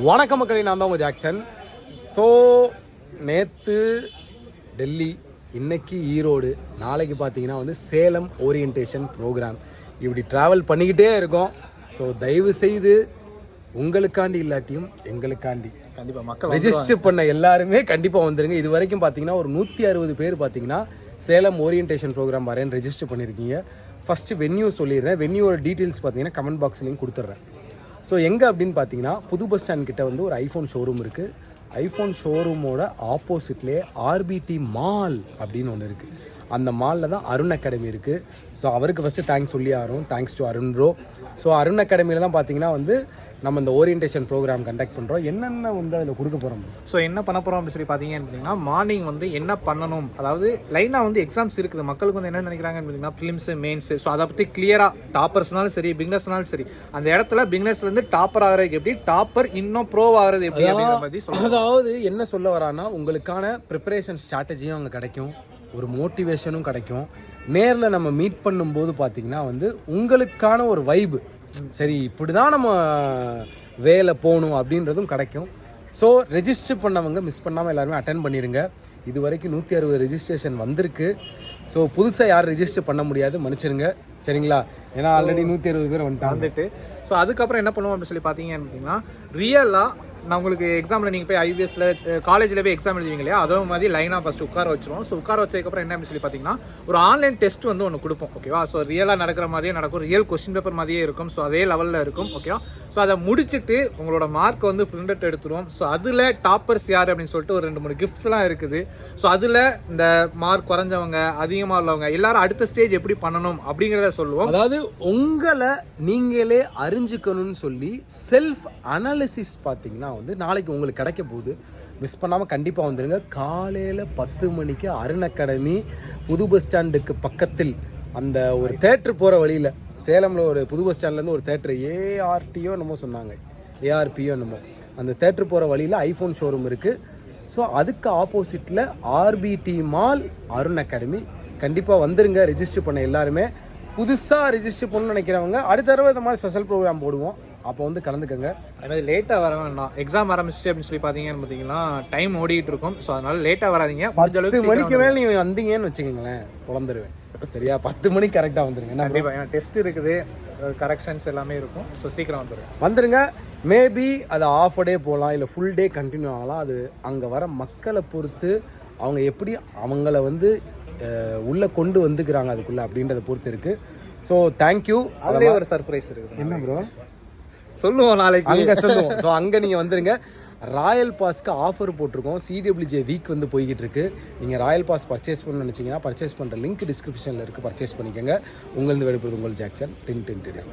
வணக்கம் மக்களே, நான் தான் உங்கள் ஜாக்சன். ஸோ நேற்று டெல்லி, இன்னைக்கு ஈரோடு, நாளைக்கு பார்த்தீங்கன்னா வந்து சேலம் ஓரியன்டேஷன் ப்ரோக்ராம். இப்படி ட்ராவல் பண்ணிக்கிட்டே இருக்கோம். ஸோ தயவு செய்து உங்களுக்காண்டி இல்லாட்டியும் எங்களுக்காண்டி கண்டிப்பாக மக்கள் ரெஜிஸ்டர் பண்ண எல்லாருமே கண்டிப்பாக வந்துடுங்க. இது வரைக்கும் பார்த்தீங்கன்னா ஒரு 160 பேர் பார்த்தீங்கன்னா சேலம் ஓரியன்டேஷன் ப்ரோக்ராம் வரேன்னு ரெஜிஸ்டர் பண்ணியிருக்கீங்க. ஃபஸ்ட்டு வென்யூ சொல்லிடுறேன். வென்யூவோட டீட்டெயில்ஸ் பார்த்தீங்கன்னா கமெண்ட் பாக்ஸ்லையும் கொடுத்துட்றேன். ஸோ எங்கே அப்படின்னு பார்த்தீங்கன்னா புது பஸ் ஸ்டாண்ட் கிட்ட வந்து ஒரு ஐஃபோன் ஷோரூம் இருக்குது. ஐஃபோன் ஷோரூமோட ஆப்போசிட்லேயே ஆர்பிடி மால் அப்படின்னு ஒன்று இருக்குது. அந்த மாலில் தான் அருண் அகாடமி இருக்குது. ஸோ அவருக்கு ஃபஸ்ட்டு தேங்க்ஸ் சொல்லி ஆகிறோம். Thanks to Arun bro. So Arun அகாடமியில் தான் பார்த்தீங்கன்னா வந்து நம்ம இந்த ஓரியன்டேஷன் ப்ரோக்ராம் கண்டக்ட் பண்ணுறோம். என்னென்ன வந்து அதில் கொடுக்க போகிறோம், ஸோ என்ன பண்ண போகிறோம் அப்படின்னு சொல்லி பார்த்தீங்கன்னா மார்னிங் வந்து என்ன பண்ணணும், அதாவது லைனாக வந்து எக்ஸாம்ஸ் இருக்குது. மக்களுக்கு வந்து என்ன நினைக்கிறாங்கன்னு பார்த்தீங்கன்னா ப்ரிலிம்ஸு, மெயின்ஸு. ஸோ அதை பற்றி கிளியராக டாப்பர்ஸ்னாலும் சரி, பிகினர்ஸ்னாலும் சரி, அந்த இடத்துல பிகினர்ஸ்லேருந்து டாப்பர் ஆகிறது எப்படி, டாப்பர் இன்னும் ப்ரோ ஆகிறது எப்படி அப்படிங்கிற மாதிரி சொல்லுங்கள். அதாவது என்ன சொல்ல வரான்னா, உங்களுக்கான ப்ரிப்பரேஷன் ஸ்ட்ராட்டஜியும் அங்கே கிடைக்கும், ஒரு மோட்டிவேஷனும் கிடைக்கும். நேரில் நம்ம மீட் பண்ணும்போது பார்த்தீங்கன்னா வந்து உங்களுக்கான ஒரு வைப்பு, சரி இப்படி தான் நம்ம வேலை போகணும் அப்படின்றதும் கிடைக்கும். ஸோ ரெஜிஸ்டர் பண்ணவங்க மிஸ் பண்ணாமல் எல்லாருமே அட்டென்ட் பண்ணிடுங்க. இது வரைக்கும் 160 ரெஜிஸ்ட்ரேஷன் வந்திருக்கு. ஸோ புதுசாக யாரும் ரெஜிஸ்டர் பண்ண முடியாது, மன்னிச்சிருங்க சரிங்களா. ஏன்னா ஆல்ரெடி 160 பேர் வந்துட்டு. ஸோ அதுக்கப்புறம் என்ன பண்ணுவோம் அப்படின்னு சொல்லி பார்த்தீங்கன்னு பார்த்தீங்கன்னா, ரியலாக நான் உங்களுக்கு எக்ஸாமில் நீங்கள் போய் ஐபிஎஸ்ல காலேஜில் போய் எக்ஸாம் எழுதுவீங்க இல்லையா, அதே மாதிரி லைனாக ஃபஸ்ட்டு உட்கார வச்சிரும். ஸோ உட்கார வச்சதுக்கப்புறம் என்ன அப்படின்னு சொல்லி பார்த்தீங்கன்னா, ஒரு ஆன்லைன் டெஸ்ட் வந்து ஒன்று கொடுப்போம். ஓகேவா. ஸோ ரியலாக நடக்கிற மாதிரியே நடக்கும், ரியல் கொஸ்டின் பேப்பர் மாதிரியே இருக்கும். ஸோ அதே லெவலில் இருக்கும். ஓகேவா. ஸோ அதை முடிச்சுட்டு உங்களோட மார்க்கை வந்து பிரிண்ட் அவுட் எடுத்துருவோம். ஸோ அதில் டாப்பர்ஸ் யார் அப்படின்னு சொல்லிட்டு ஒரு 2-3 கிஃப்ட்ஸ்லாம் இருக்குது. ஸோ அதில் இந்த மார்க் குறைஞ்சவங்க, அதிகமாக உள்ளவங்க எல்லாரும் அடுத்த ஸ்டேஜ் எப்படி பண்ணணும் அப்படிங்கிறத சொல்லுவோம். அதாவது உங்களை நீங்களே அறிஞ்சுக்கணும்னு சொல்லி செல்ஃப் அனாலிசிஸ் பார்த்தீங்கன்னா வந்து நாளைக்கு உங்களுக்கு கிடைக்க போகுது. மிஸ் பண்ணாமல் கண்டிப்பாக வந்துடுங்க. காலையில் 10 மணிக்கு அருண் அகாடமி புது பஸ் ஸ்டாண்டுக்கு பக்கத்தில் அந்த ஒரு தேட்டர் போகிற வழியில், சேலமில் ஒரு புது பஸ் ஸ்டாண்ட்லேருந்து ஒரு தேட்டர் ஏஆர்டியோ என்னமோ சொன்னாங்க, ஏஆர்பியோ என்னமோ, அந்த தேட்டர் போகிற வழியில் ஐஃபோன் ஷோரூம் இருக்குது. ஸோ அதுக்கு ஆப்போசிட்டில் ஆர்பிடி மால் அருண் அகாடமி. கண்டிப்பாக வந்துருங்க. ரெஜிஸ்டர் பண்ண எல்லாருமே, புதுசாக ரெஜிஸ்டர் பண்ணணும்னு நினைக்கிறவங்க அடுத்த தடவை இந்த மாதிரி ஸ்பெஷல் ப்ரோக்ராம் போடுவோம், அப்போ வந்து கலந்துக்கங்க. அதாவது லேட்டாக வர வேண்டாம். எக்ஸாம் ஆரம்பிச்சிட்டு அப்படின்னு சொல்லி பார்த்தீங்கன்னா டைம் ஓடிட்டு இருக்கும். ஸோ அதனால லேட்டாக வராதிங்க. 10 மணிக்கு மேலே நீங்கள் வந்தீங்கன்னு வச்சுக்கோங்களேன், குழந்துருவேன். சரியா, 10 மணிக்கு கரெக்டாக வந்துருங்க. கண்டிப்பாக ஏன்னா டெஸ்ட் இருக்குது, கரெக்ஷன்ஸ் எல்லாமே இருக்கும். ஸோ சீக்கிரம் வந்துருங்க. மேபி அது ஆஃப் டே போகலாம், இல்லை ஃபுல் டே கண்டினியூ ஆகலாம். அது அங்கே வர மக்களை பொறுத்து, அவங்க எப்படி அவங்கள வந்து உள்ளே கொண்டு வந்துக்கிறாங்க அதுக்குள்ளே அப்படின்றத பொறுத்து இருக்குது. So thank you. அதிலே ஒரு சர்ப்ரைஸ் இருக்குது. என்ன ப்ரோ சொல்லுவோம், நாளைக்கு அங்கே சொல்லுவோம். ஸோ அங்கே நீங்கள் வந்துருங்க. ராயல் பாஸ்க்கு ஆஃபர் போட்டிருக்கோம். சிடபிள்யூஜே வீக் வந்து போய்கிட்டு இருக்கு. நீங்கள் ராயல் பாஸ் பர்ச்சேஸ் பண்ணணும்னு நினச்சிங்கன்னா பர்ச்சேஸ் பண்ணுற லிங்க் டிஸ்கிரிப்ஷனில் இருக்குது, பர்ச்சேஸ் பண்ணிக்கோங்க. உங்களது வெளிப்படுது உங்கள் ஜாக்சன். டின் டின் டின்.